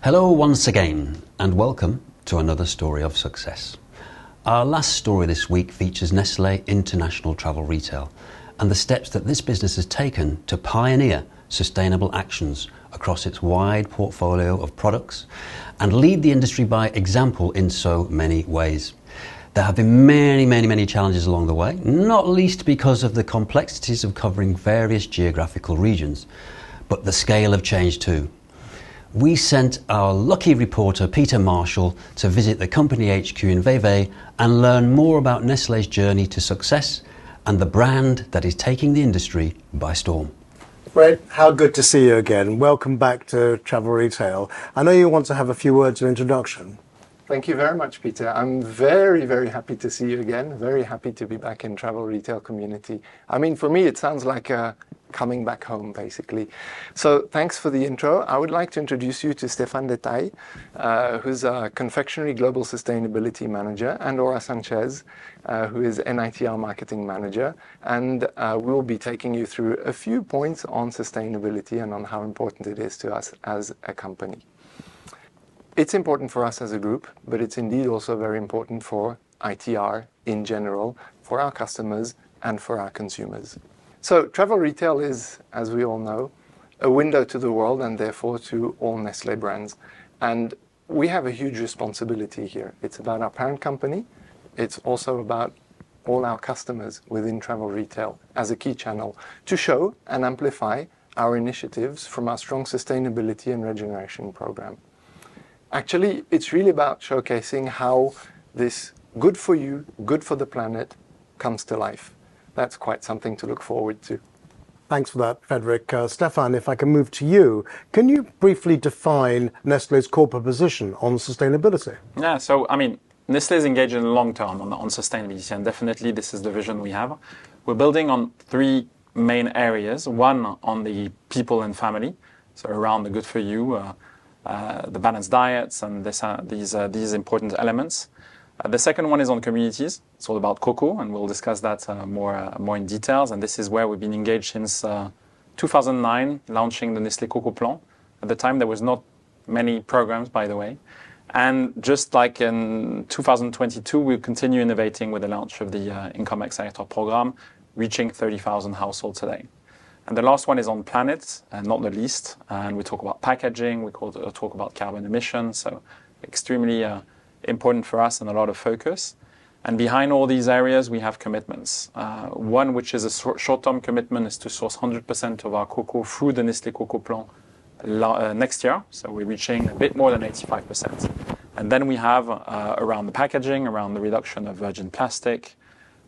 Hello once again, and welcome to another story of success. Our last story this week features Nestlé International Travel Retail and the steps that this business has taken to pioneer sustainable actions across its wide portfolio of products and lead the industry by example in so many ways. There have been many challenges along the way, not least because of the complexities of covering various geographical regions, but the scale of change too. We sent our lucky reporter Peter Marshall to visit the company HQ in Vevey and learn more about Nestlé's journey to success and the brand that is taking the industry by storm. Fred, how good to see you again. Welcome back to Travel Retail. I know you want to have a few words of introduction. Thank you very much, Peter. I'm very happy to see you again. Very happy to be back in Travel Retail community. I mean, for me, it sounds like coming back home, basically. So thanks for the intro. I would like to introduce you to Stéphane Détail, who's a Confectionery Global Sustainability Manager, and Laura Sanchez, who is NITR Marketing Manager. And we'll be taking you through a few points on sustainability and on how important it is to us as a company. It's important for us as a group, but it's indeed also very important for ITR in general, for our customers and for our consumers. So travel retail is, as we all know, a window to the world and therefore to all Nestlé brands. And we have a huge responsibility here. It's about our parent company. It's also about all our customers within travel retail as a key channel to show and amplify our initiatives from our strong sustainability and regeneration program. Actually, it's really about showcasing how this good for you, good for the planet comes to life. That's quite something to look forward to. Thanks for that, Frederic. Stéphane, if I can move to you, can you briefly define Nestlé's corporate position on sustainability? Yeah, so I mean, Nestlé is engaged in the long term on sustainability, and definitely this is the vision we have. We're building on three main areas. One on the people and family, so around the good for you, the balanced diets and these important elements. The second one is on communities. It's all about cocoa, and we'll discuss that more in details. And this is where we've been engaged since 2009, launching the Nestlé Cocoa Plan. At the time, there was not many programs, by the way. And just like in 2022, we'll continue innovating with the launch of the Income Accelerator program, reaching 30,000 households today. And the last one is on planet, and not the least. And we talk about packaging, we talk about carbon emissions, so extremely important for us and a lot of focus. And behind all these areas, we have commitments. One, which is a short-term commitment, is to source 100% of our cocoa through the Nestlé Cocoa Plan next year. So we're reaching a bit more than 85%. And then we have around the packaging, around the reduction of virgin plastic,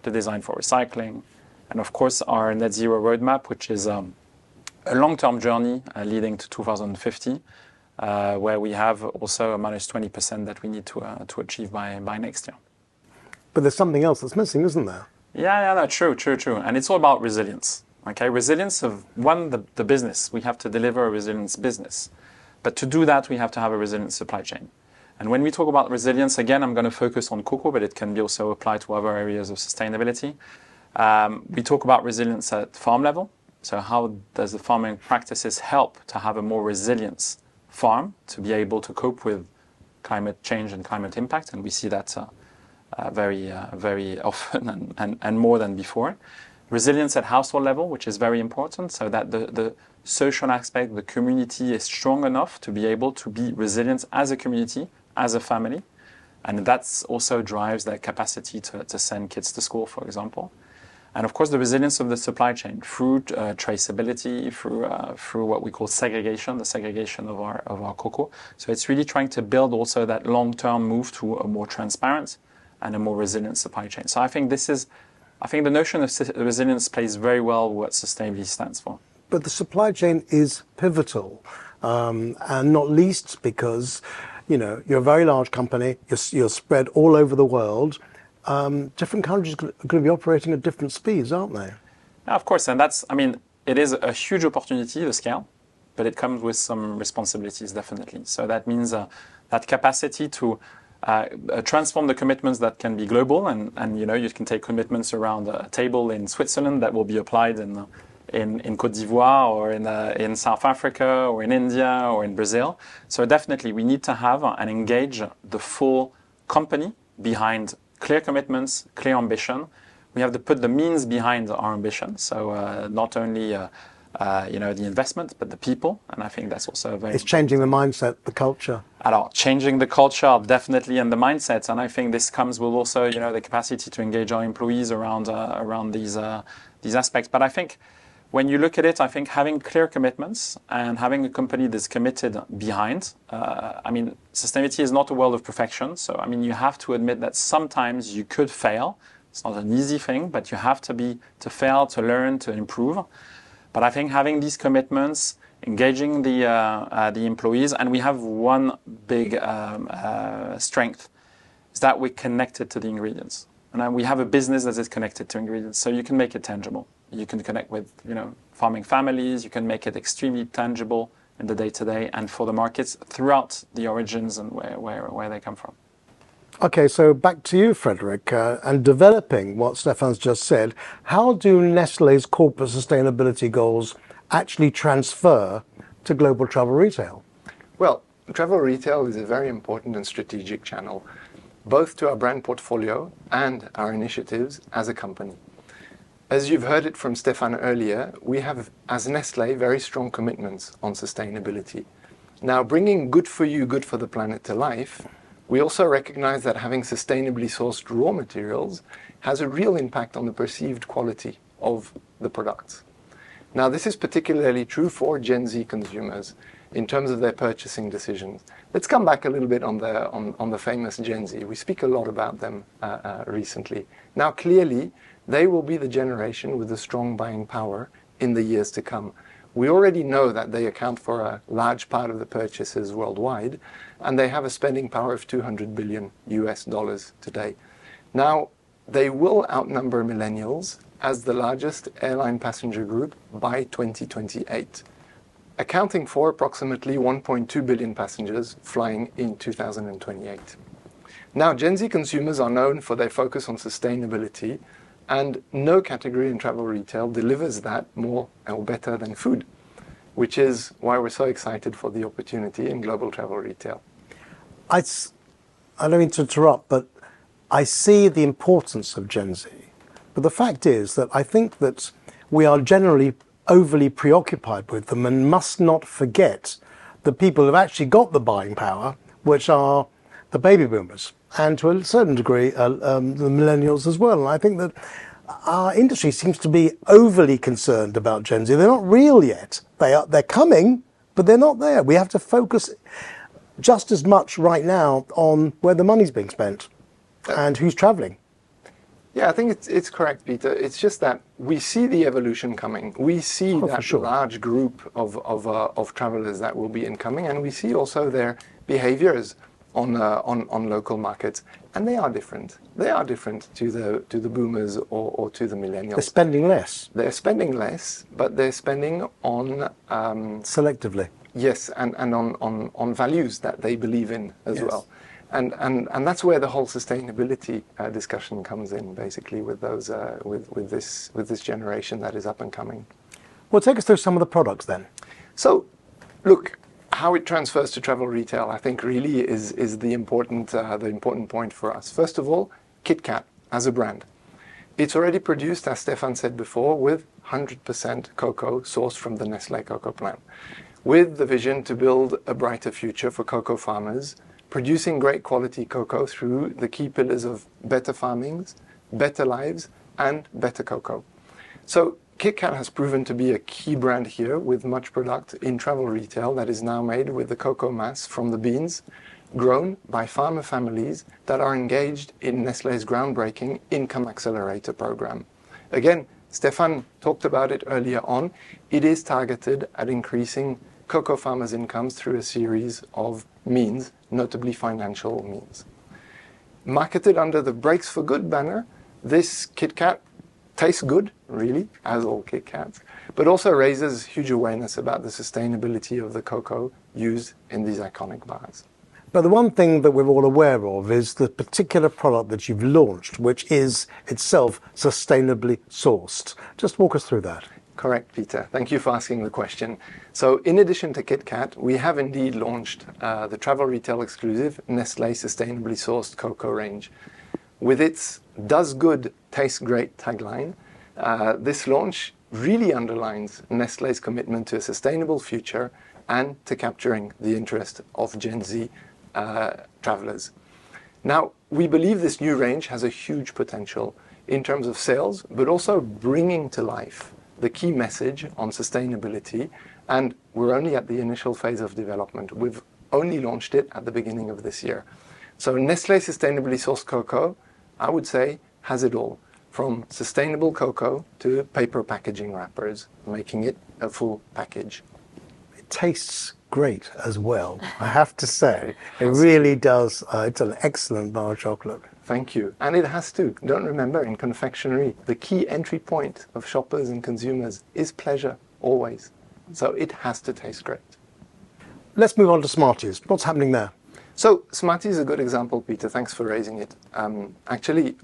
the design for recycling, and of course, our net zero roadmap, which is a long-term journey leading to 2050, where we have also a minus 20% that we need to achieve by next year. But there's something else that's missing, isn't there? Yeah, no, true. And it's all about resilience. Okay, resilience of the business. We have to deliver a resilience business. But to do that, we have to have a resilient supply chain. And when we talk about resilience, again, I'm going to focus on cocoa, but it can be also applied to other areas of sustainability. We talk about resilience at farm level. So how does the farming practices help to have a more resilient farm to be able to cope with climate change and climate impact? And we see that very often and more than before. Resilience at household level, which is very important, so that the social aspect, the community is strong enough to be able to be resilient as a community, as a family. And that also drives that capacity to send kids to school, for example. And of course, the resilience of the supply chain through traceability, through what we call segregation, the segregation of our cocoa. So it's really trying to build also that long-term move to a more transparent and a more resilient supply chain. So I think the notion of resilience plays very well what sustainability stands for. But the supply chain is pivotal, and not least because, you're a very large company, you're spread all over the world. Different countries are going to be operating at different speeds, aren't they? Yeah, of course, and it is a huge opportunity, the scale, but it comes with some responsibilities, definitely. So that means that capacity to transform the commitments that can be global, and you can take commitments around a table in Switzerland that will be applied in in Côte d'Ivoire or in South Africa or in India or in Brazil. So definitely we need to have and engage the full company behind clear commitments, clear ambition. We have to put the means behind our ambition. So not only the investment, but the people. And I think that's also very It's changing the mindset, the culture. Alors, changing the culture, definitely, and the mindset. And I think this comes with also, the capacity to engage our employees around these aspects. But I think when you look at it, I think having clear commitments and having a company that's committed behind, sustainability is not a world of perfection. So, you have to admit that sometimes you could fail. It's not an easy thing, but you have to fail, to learn, to improve. But I think having these commitments, engaging the employees, and we have one big strength, is that we're connected to the ingredients. And we have a business that is connected to ingredients, so you can make it tangible. You can connect with farming families, you can make it extremely tangible in the day-to-day and for the markets throughout the origins and where they come from. Okay, so back to you, Frederick, and developing what Stéphane's just said, how do Nestlé's corporate sustainability goals actually transfer to global travel retail? Well, travel retail is a very important and strategic channel, both to our brand portfolio and our initiatives as a company. As you've heard it from Stéphane earlier, we have, as Nestlé, very strong commitments on sustainability. Now, bringing good for you, good for the planet to life, we also recognize that having sustainably sourced raw materials has a real impact on the perceived quality of the products. Now, this is particularly true for Gen Z consumers in terms of their purchasing decisions. Let's come back a little bit on the famous Gen Z. We speak a lot about them recently. Now, clearly, they will be the generation with a strong buying power in the years to come. We already know that they account for a large part of the purchases worldwide, and they have a spending power of $200 billion today. Now, they will outnumber millennials as the largest airline passenger group by 2028, accounting for approximately 1.2 billion passengers flying in 2028. Now, Gen Z consumers are known for their focus on sustainability, and no category in travel retail delivers that more or better than food, which is why we're so excited for the opportunity in global travel retail. I don't mean to interrupt, but I see the importance of Gen Z. But the fact is that I think that we are generally overly preoccupied with them and must not forget the people who have actually got the buying power, which are the baby boomers, and to a certain degree, the millennials as well. And I think that our industry seems to be overly concerned about Gen Z. They're not real yet. They're coming, but they're not there. We have to focus just as much right now on where the money's being spent and who's traveling. Yeah, I think it's correct, Peter. It's just that we see the evolution coming. We see that large group of travelers that will be incoming, and we see also their behaviors on local markets, and they are different. They are different to the boomers or to the millennials. They're spending less. They're spending less, but they're spending on selectively. Yes, and on values that they believe in as well. And that's where the whole sustainability discussion comes in, basically, with those with this generation that is up and coming. Well, take us through some of the products then. So, look, how it transfers to travel retail, I think, really is the important point for us. First of all, KitKat as a brand. It's already produced, as Stéphane said before, with 100% cocoa sourced from the Nestlé cocoa plant, with the vision to build a brighter future for cocoa farmers, producing great quality cocoa through the key pillars of better farmings, better lives, and better cocoa. So KitKat has proven to be a key brand here, with much product in travel retail that is now made with the cocoa mass from the beans, grown by farmer families that are engaged in Nestlé's groundbreaking Income Accelerator program. Again, Stéphane talked about it earlier on. It is targeted at increasing cocoa farmers' incomes through a series of means, notably financial means. Marketed under the Breaks for Good banner, this KitKat tastes good, really, as all KitKats, but also raises huge awareness about the sustainability of the cocoa used in these iconic bars. But the one thing that we're all aware of is the particular product that you've launched, which is itself sustainably sourced. Just walk us through that. Correct, Peter. Thank you for asking the question. So in addition to KitKat, we have indeed launched the travel retail exclusive Nestlé Sustainably Sourced Cocoa range. With its "Does Good, Tastes Great" tagline, this launch really underlines Nestlé's commitment to a sustainable future and to capturing the interest of Gen Z travelers. Now, we believe this new range has a huge potential in terms of sales, but also bringing to life the key message on sustainability, and we're only at the initial phase of development. We've only launched it at the beginning of this year. So Nestlé Sustainably Sourced Cocoa, I would say, has it all, from sustainable cocoa to paper packaging wrappers, making it a full package. It tastes great as well, I have to say. It really does. It's an excellent bar of chocolate. Thank you. And it has to. Don't remember, in confectionery, the key entry point of shoppers and consumers is pleasure, always. So it has to taste great. Let's move on to Smarties. What's happening there? So Smarties is a good example, Peter. Thanks for raising it. Actually,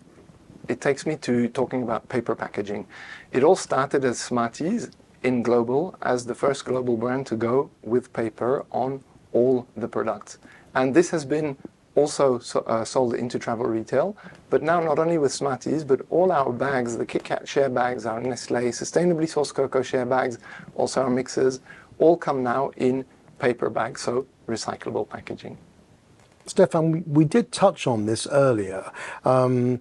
it takes me to talking about paper packaging. It all started as Smarties in global, as the first global brand to go with paper on all the products. And this has been also sold into travel retail, but now not only with Smarties, but all our bags, the KitKat share bags, our Nestlé Sustainably Sourced Cocoa share bags, also our mixers, all come now in paper bags, so recyclable packaging. Stefan, we did touch on this earlier. You're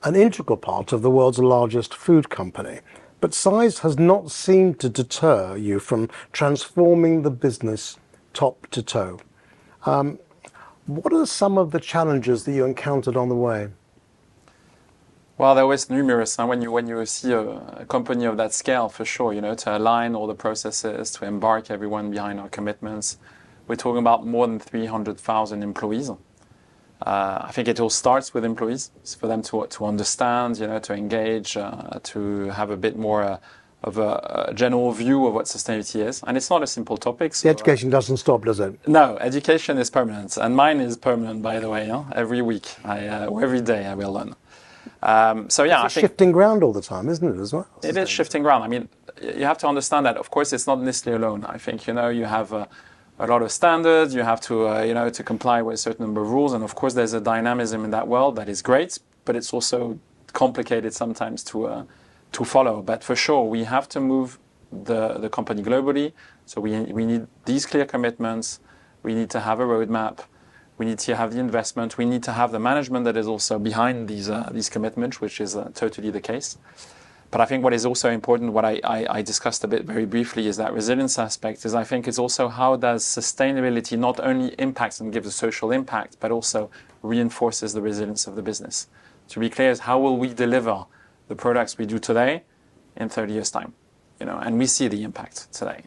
an integral part of the world's largest food company, but size has not seemed to deter you from transforming the business top to toe. What are some of the challenges that you encountered on the way? Well, there was numerous. When you see a company of that scale, for sure, to align all the processes, to embark everyone behind our commitments. We're talking about more than 300,000 employees. I think it all starts with employees. It's for them to understand, to engage, to have a bit more of a general view of what sustainability is. And it's not a simple topic. So, the education doesn't stop, does it? No, education is permanent. And mine is permanent, by the way. Every week, or every day I will learn. I think shifting ground all the time, isn't it, as well? It is shifting ground. I mean, you have to understand that, of course, it's not Nestlé alone. I think, you have a lot of standards. You have to, to comply with a certain number of rules. And, of course, there's a dynamism in that world that is great, but it's also complicated sometimes to follow. But for sure, we have to move the company globally. So we need these clear commitments. We need to have a roadmap. We need to have the investment. We need to have the management that is also behind these commitments, which is totally the case. But I think what is also important, what I discussed a bit very briefly, is that resilience aspect. I think it's also how does sustainability not only impacts and gives a social impact, but also reinforces the resilience of the business. To be clear, is how will we deliver the products we do today in 30 years' time? And we see the impact today.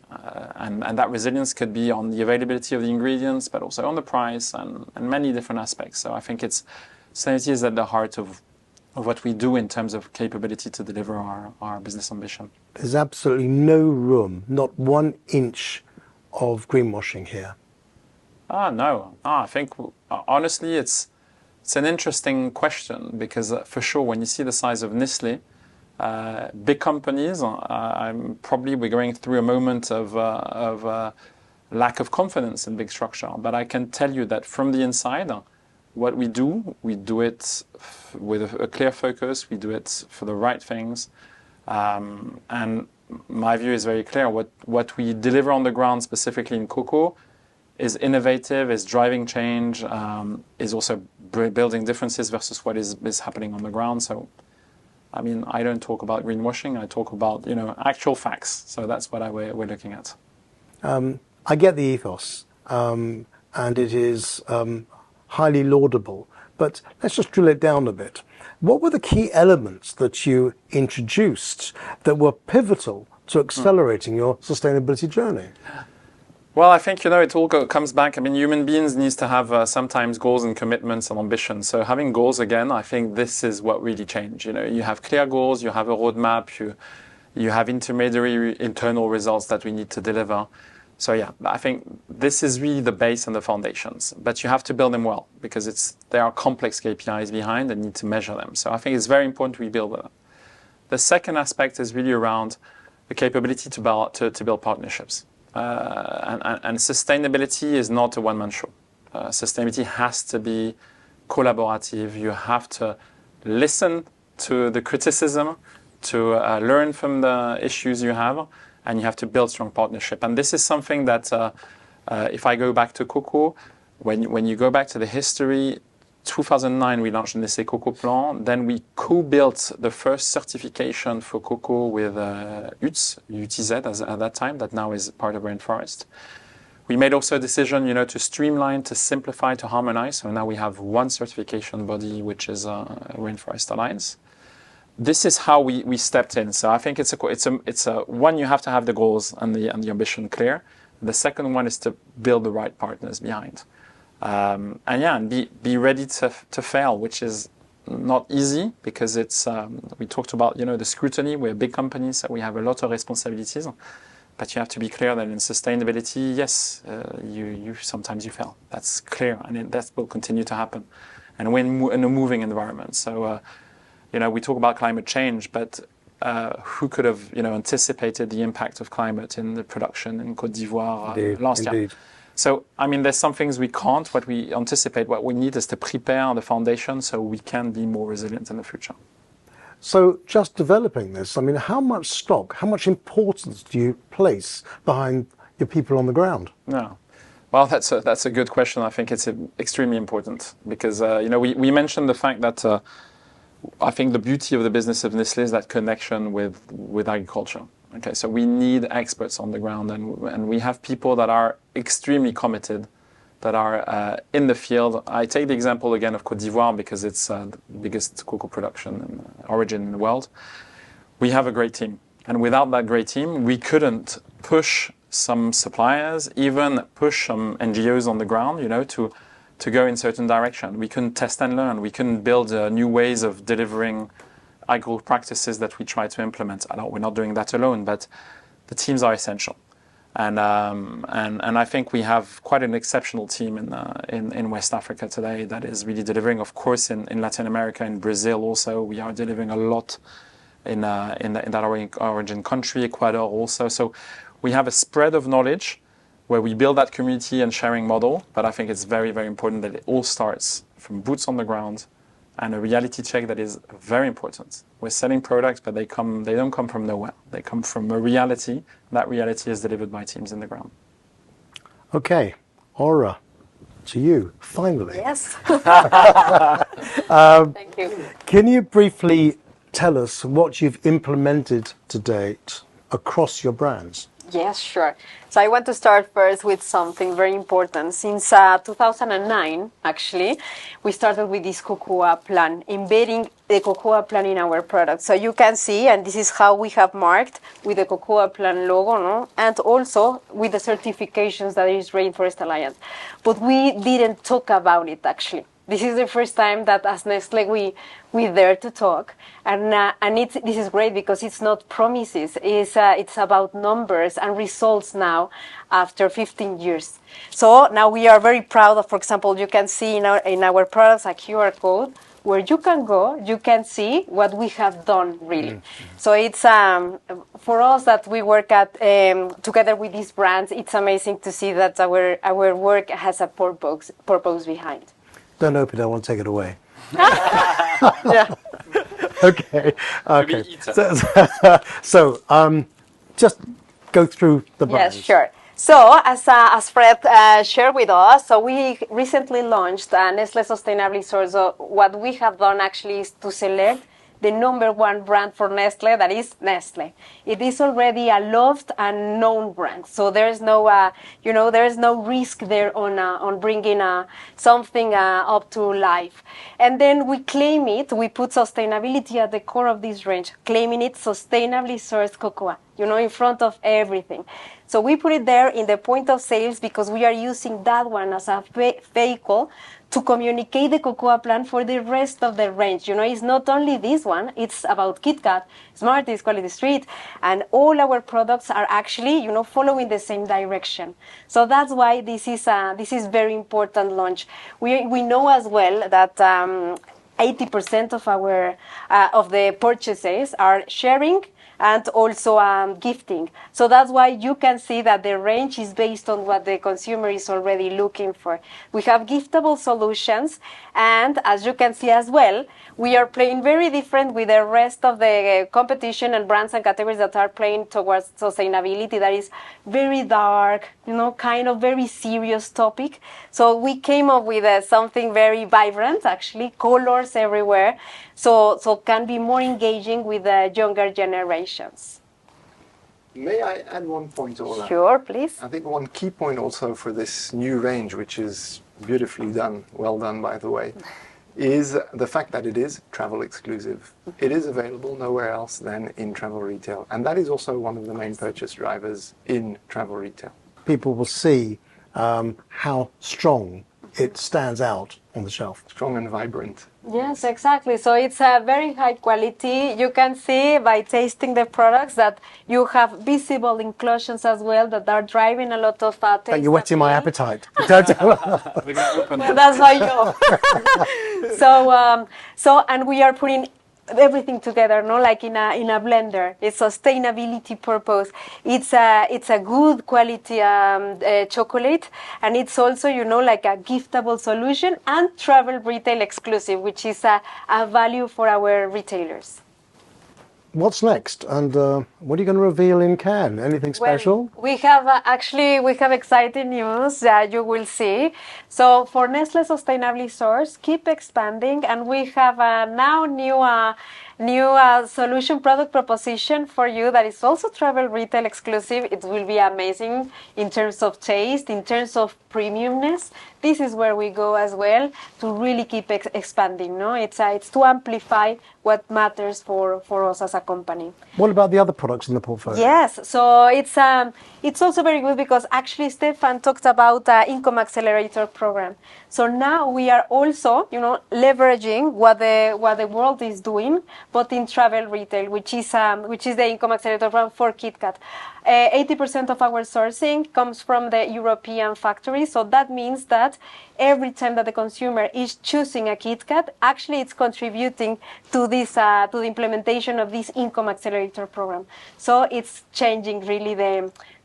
And that resilience could be on the availability of the ingredients, but also on the price and many different aspects. So I think sustainability is at the heart of what we do in terms of capability to deliver our business ambition. There's absolutely no room, not 1 inch of greenwashing here. No. I think, honestly, it's an interesting question because for sure, when you see the size of Nestlé, big companies, we're going through a moment of lack of confidence in big structure. But I can tell you that from the inside, what we do it with a clear focus. We do it for the right things. And my view is very clear. What we deliver on the ground, specifically in cocoa, is innovative, is driving change, is also building differences versus what is happening on the ground. So, I mean, I don't talk about greenwashing. I talk about, actual facts. So that's what we're looking at. I get the ethos, and it is highly laudable. But let's just drill it down a bit. What were the key elements that you introduced that were pivotal to accelerating your sustainability journey? Well, I think, it all comes back. I mean, human beings need to have sometimes goals and commitments and ambitions. So having goals, again, I think this is what really changed. You have clear goals, you have a roadmap, you have intermediary internal results that we need to deliver. So yeah, I think this is really the base and the foundations. But you have to build them well because there are complex KPIs behind and need to measure them. So I think it's very important we build them. The second aspect is really around the capability to build partnerships. And sustainability is not a one-man show. Sustainability has to be collaborative. You have to listen to the criticism, to learn from the issues you have, and you have to build strong partnership. And this is something that, if I go back to cocoa, when you go back to the history, 2009 we launched the Nestlé Cocoa Plan. Then we co-built the first certification for cocoa with UTZ at that time, that now is part of Rainforest. We made also a decision, to streamline, to simplify, to harmonize. So now we have one certification body, which is Rainforest Alliance. This is how we stepped in. So I think it's a one, you have to have the goals and the ambition clear. The second one is to build the right partners behind. And be ready to fail, which is not easy because it's we talked about the scrutiny. We're a big company, so we have a lot of responsibilities. But you have to be clear that in sustainability, yes, you sometimes you fail. That's clear, and that will continue to happen. And we're in a moving environment, so we talk about climate change, but who could have anticipated the impact of climate in the production in Côte d'Ivoire last year? So, there's some things we can't, what we anticipate. What we need is to prepare the foundation so we can be more resilient in the future. So, just developing this, how much stock, how much importance do you place behind your people on the ground? No. Well, that's a good question. I think it's extremely important because, we mentioned the fact that I think the beauty of the business of Nestlé is that connection with agriculture. Okay, so we need experts on the ground, and we have people that are extremely committed, that are in the field. I take the example again of Côte d'Ivoire because it's the biggest cocoa production and origin in the world. We have a great team, and without that great team, we couldn't push some suppliers, even push some NGOs on the ground, to go in certain direction. We couldn't test and learn. We couldn't build new ways of delivering agro practices that we try to implement. We're not doing that alone, but the teams are essential. And I think we have quite an exceptional team in West Africa today that is really delivering. Of course, in Latin America, in Brazil also, we are delivering a lot in that origin country, Ecuador also. So we have a spread of knowledge where we build that community and sharing model. But I think it's very, very important that it all starts from boots on the ground and a reality check that is very important. We're selling products, but they don't come from nowhere. They come from a reality. That reality is delivered by teams in the ground. Okay, Aura, to you, finally. Yes. Thank you. Can you briefly tell us what you've implemented to date across your brands? Yes, sure. So I want to start first with something very important. Since 2009, actually, we started with this cocoa plan, embedding the cocoa plan in our products. So you can see, and this is how we have marked with the cocoa plan logo, no? And also with the certifications that is Rainforest Alliance. But we didn't talk about it, actually. This is the first time that as Nestlé we dare to talk, and this is great because it's not promises. It's about numbers and results now after 15 years. So now we are very proud of, for example, you can see in our products a QR code where you can go, you can see what we have done really. Mm-hmm. So it's for us that we work at together with these brands. It's amazing to see that our work has a purpose behind. Don't open it, I want to take it away. Yeah. Okay. So, just go through the brands. Yes, sure. So, as Fred shared with us, so we recently launched Nestlé Sustainably Sourced. So what we have done actually is to select the number one brand for Nestlé, that is Nestlé. It is already a loved and known brand, so there's no, there's no risk there on bringing something up to life. And then we claim it. We put sustainability at the core of this range, claiming it sustainably sourced cocoa, in front of everything. So we put it there in the point of sales because we are using that one as a vehicle to communicate the cocoa plan for the rest of the range. It's not only this one, it's about KitKat, Smarties, Quality Street, and all our products are actually, following the same direction. So that's why this is very important launch. We know as well that 80% of our of the purchases are sharing and also gifting. So that's why you can see that the range is based on what the consumer is already looking for. We have giftable solutions, and as you can see as well, we are playing very different with the rest of the competition and brands and categories that are playing towards sustainability. That is very dark, kind of very serious topic. So we came up with something very vibrant, actually, colors everywhere, so can be more engaging with the younger generations. May I add one point, Ola? Sure, please. I think one key point also for this new range, which is beautifully done, well done by the way, is the fact that it is travel exclusive. It is available nowhere else than in travel retail. And that is also one of the main purchase drivers in travel retail. People will see how strong it stands out on the shelf. Strong and vibrant. Yes, exactly. So it's a very high quality. You can see by tasting the products that you have visible inclusions as well that are driving a lot of taste. You're whetting my appetite. Well, that's why you. So and we are putting everything together, like in a blender. It's sustainability purpose. It's a good quality chocolate, and it's also like a giftable solution and travel retail exclusive, which is a value for our retailers. What's next? And what are you going to reveal in Cannes? Anything special? Well, we have exciting news that you will see. So for Nestlé Sustainably Sourced, keep expanding, and we have now new solution product proposition for you that is also travel retail exclusive. It will be amazing in terms of taste, in terms of premiumness. This is where we go as well to really keep expanding. It's to amplify what matters for us as a company. What about the other products in the portfolio? Yes, so it's also very good because actually Stefan talked about Income Accelerator program. So now we are also, leveraging what the world is doing, but in travel retail, which is the Income Accelerator program for KitKat. 80% of our sourcing comes from the European factory, so that means that every time that the consumer is choosing a KitKat, actually it's contributing to this to the implementation of this Income Accelerator program. So it's changing really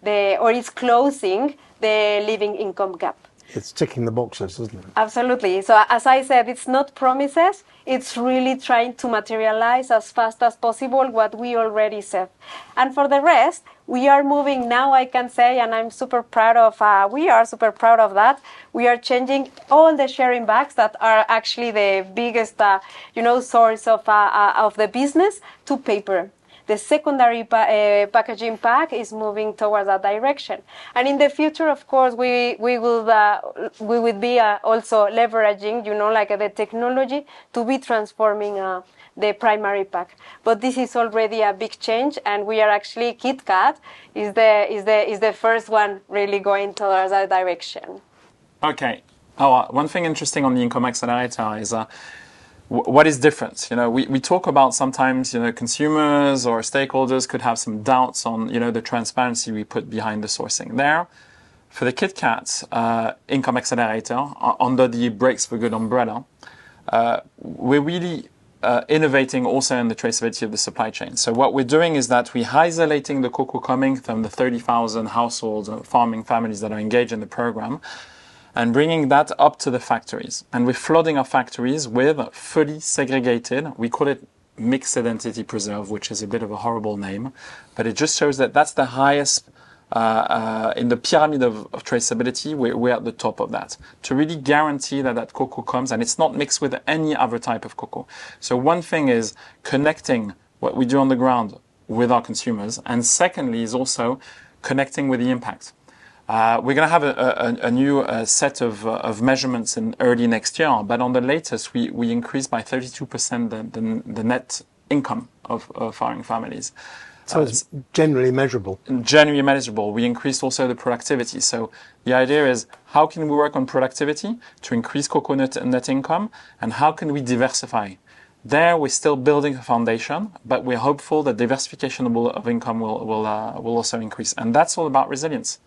or it's closing the living income gap. It's ticking the boxes, isn't it? Absolutely. So as I said, it's not promises. It's really trying to materialize as fast as possible what we already said. And for the rest, we are moving now, I can say, and I'm super proud of, we are super proud of that. We are changing all the sharing bags that are actually the biggest, source of the business to paper. The secondary packaging pack is moving towards that direction. And in the future, of course, we will be also leveraging, the technology to be transforming the primary pack. But this is already a big change, and we are actually KitKat is the first one really going towards that direction. Okay. One thing interesting on the Income Accelerator is what is different? We talk about sometimes, consumers or stakeholders could have some doubts on, the transparency we put behind the sourcing there. For the KitKat Income Accelerator, under the Breaks for Good umbrella, we're really innovating also in the traceability of the supply chain. So what we're doing is that we're isolating the cocoa coming from the 30,000 households and farming families that are engaged in the program, and bringing that up to the factories. And we're flooding our factories with fully segregated, we call it mixed identity preserve, which is a bit of a horrible name, but it just shows that that's the highest, in the pyramid of traceability, we're at the top of that, to really guarantee that cocoa comes, and it's not mixed with any other type of cocoa. So one thing is connecting what we do on the ground with our consumers, and secondly is also connecting with the impact. We're going to have a new set of measurements in early next year, but on the latest, we increased by 32% the net income of farming families. So it's generally measurable. Generally measurable. We increased also the productivity. So the idea is, how can we work on productivity to increase coconut net income, and how can we diversify? There, we're still building a foundation, but we're hopeful that diversification of income will also increase. And that's all about resilience.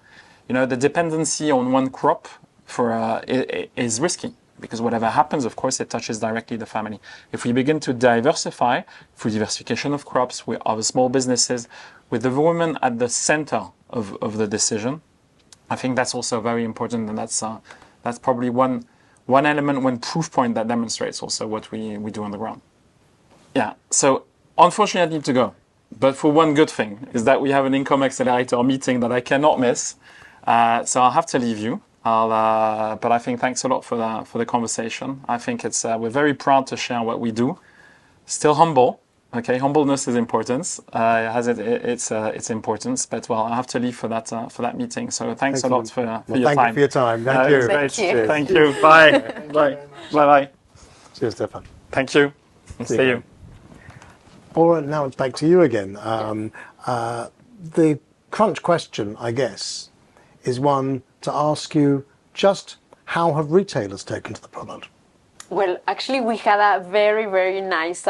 The dependency on one crop is risky, because whatever happens, of course, it touches directly the family. If we begin to diversify through diversification of crops, with other small businesses, with the women at the center of the decision, I think that's also very important, and that's probably one element, one proof point that demonstrates also what we do on the ground. Yeah, so unfortunately I need to go. But for one good thing is that we have an Income Accelerator meeting that I cannot miss. So I'll have to leave you. But I think thanks a lot for the conversation. I think we're very proud to share what we do. Still humble. Okay, humbleness is important. Its importance. But well, I have to leave for that meeting. So thanks a lot for your time. Thank you for your time. Thank you. Thank you. Thank you. Bye. Bye. Bye. Cheers, Stefan. Thank you. See you. All right, now it's back to you again. The crunch question, I guess, is one to ask you just how have retailers taken to the product? Well, actually, we had a very, very nice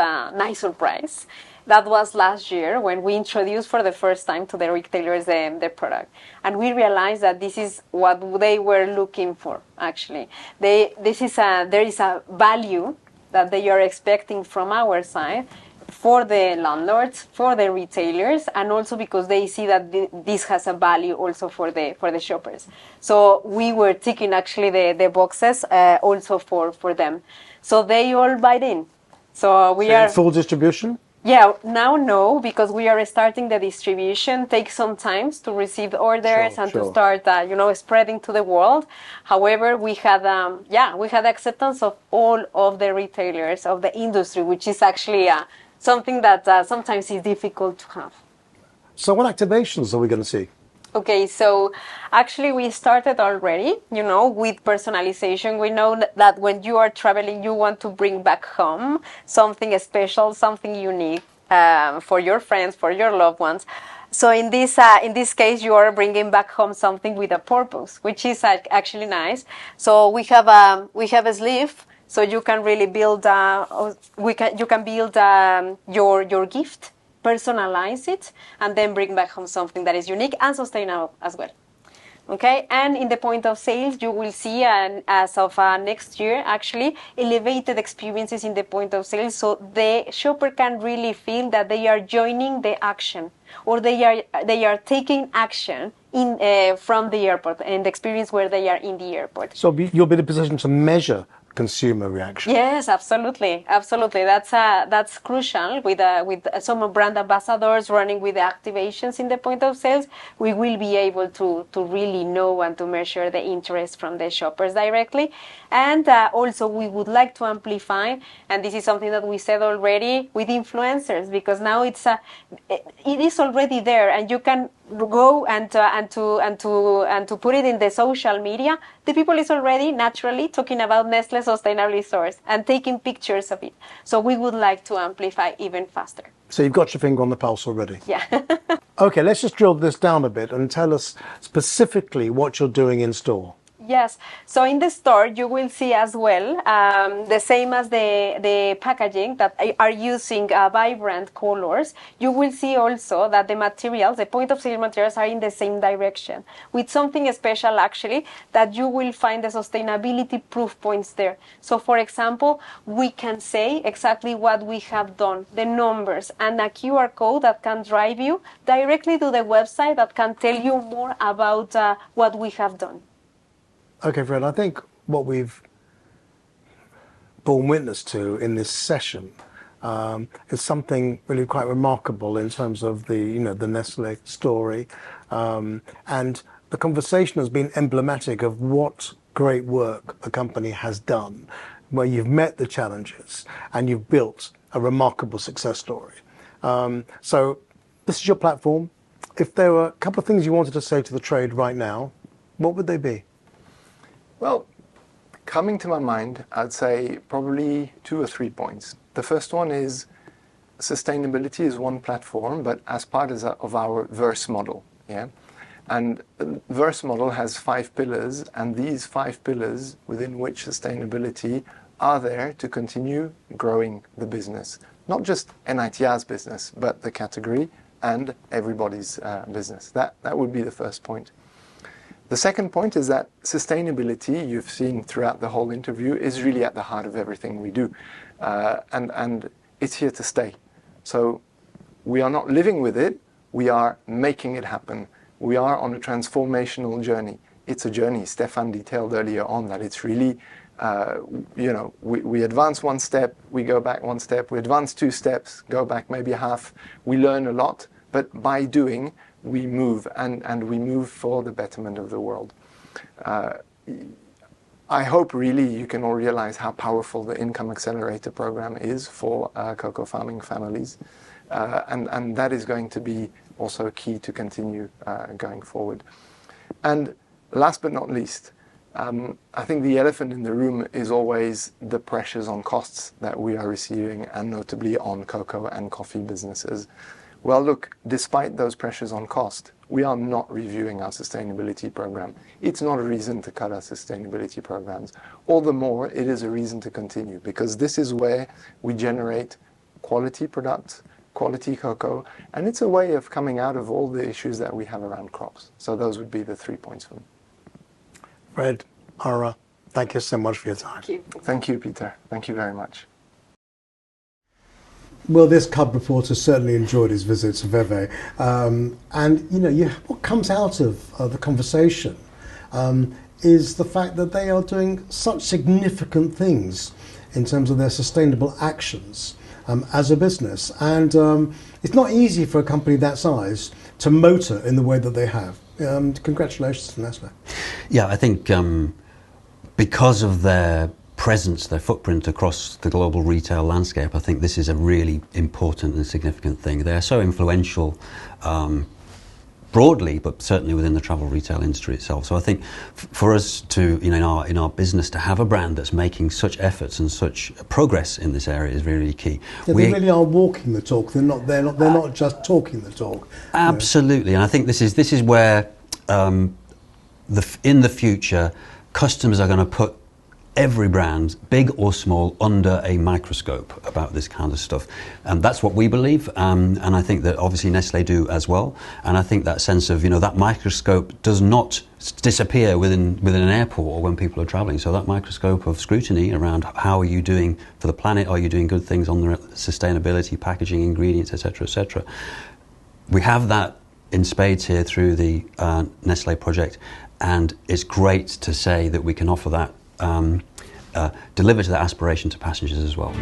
surprise. That was last year when we introduced for the first time to the retailers the product. And we realized that this is what they were looking for, actually. There is a value that they are expecting from our side for the landlords, for the retailers, and also because they see that this has a value also for the shoppers. So we were ticking actually the boxes also for them. So they all buy in. So we are full distribution? Yeah, now no, because we are starting the distribution. Takes some time to receive the orders to start, spreading to the world. However, we had acceptance of all of the retailers of the industry, which is actually something that sometimes is difficult to have. So what activations are we going to see? Okay, so actually we started already, with personalization. We know that when you are traveling, you want to bring back home something special, something unique for your friends, for your loved ones. So in this case, you are bringing back home something with a purpose, which is actually nice. So we have a sleeve. So you can really build. You can build your gift, personalize it, and then bring back home something that is unique and sustainable as well. Okay, and in the point of sales, you will see, as of next year, actually elevated experiences in the point of sale, so the shopper can really feel that they are joining the action, or they are taking action from the airport, and the experience where they are in the airport. So you'll be in a position to measure consumer reaction. Yes, absolutely. That's crucial. With some brand ambassadors running with the activations in the point of sales, we will be able to really know and to measure the interest from the shoppers directly. And also we would like to amplify, and this is something that we said already, with influencers, because now it is already there, and you can go and to put it in the social media. The people is already naturally talking about Nestlé sustainably sourced and taking pictures of it. So we would like to amplify even faster. So you've got your finger on the pulse already. Yeah. Okay, let's just drill this down a bit and tell us specifically what you're doing in store. Yes. So in the store, you will see as well the same as the packaging that are using vibrant colors. You will see also that the materials, the point of sale materials, are in the same direction, with something special actually, that you will find the sustainability proof points there. So for example, we can say exactly what we have done, the numbers, and a QR code that can drive you directly to the website that can tell you more about what we have done. Okay, Fred, I think what we've borne witness to in this session is something really quite remarkable in terms of the Nestlé story, and the conversation has been emblematic of what great work the company has done, where you've met the challenges and you've built a remarkable success story. So this is your platform. If there were a couple of things you wanted to say to the trade right now, what would they be? Well, coming to my mind, I'd say probably 2 or 3 points. The first one is sustainability is one platform, but as part of our VERSE model. Yeah, and VERSE model has 5 pillars, and these 5 pillars within which sustainability are there to continue growing the business. Not just NITR's business, but the category and everybody's business. That would be the first point. The second point is that sustainability, you've seen throughout the whole interview, is really at the heart of everything we do. And it's here to stay. So we are not living with it, we are making it happen. We are on a transformational journey. It's a journey. Stefan detailed earlier on that it's really, we advance one step, we go back one step, we advance 2 steps, go back maybe half. We learn a lot, but by doing, we move, and we move for the betterment of the world. I hope really you can all realize how powerful the Income Accelerator program is for cocoa farming families. And that is going to be also key to continue going forward. And last but not least, I think the elephant in the room is always the pressures on costs that we are receiving, and notably on cocoa and coffee businesses. Well, look, despite those pressures on cost, we are not reviewing our sustainability program. It's not a reason to cut our sustainability programs. All the more, it is a reason to continue, because this is where we generate quality products, quality cocoa, and it's a way of coming out of all the issues that we have around crops. So those would be the 3 points for me. Fred, Ara, thank you so much for your time. Thank you, Peter. Thank you very much. Well, this cub reporter certainly enjoyed his visit to Veve. And, what comes out of the conversation is the fact that they are doing such significant things in terms of their sustainable actions as a business. And it's not easy for a company that size to motor in the way that they have. Congratulations to Nestlé. Yeah, I think because of their presence, their footprint across the global retail landscape, I think this is a really important and significant thing. They're so influential broadly, but certainly within the travel retail industry itself. So I think for us to, in our business, to have a brand that's making such efforts and such progress in this area is really key. Yeah, they really are walking the talk. They're not just talking the talk. Absolutely, and I think this is where in the future, customers are going to put every brand, big or small, under a microscope about this kind of stuff. And that's what we believe, and I think that obviously Nestlé do as well. And I think that sense of, that microscope does not disappear within an airport or when people are travelling. So that microscope of scrutiny around how are you doing for the planet, are you doing good things on the sustainability, packaging, ingredients, etc., etc. We have that in spades here through the Nestlé project, and it's great to say that we can offer that, deliver to that aspiration to passengers as well.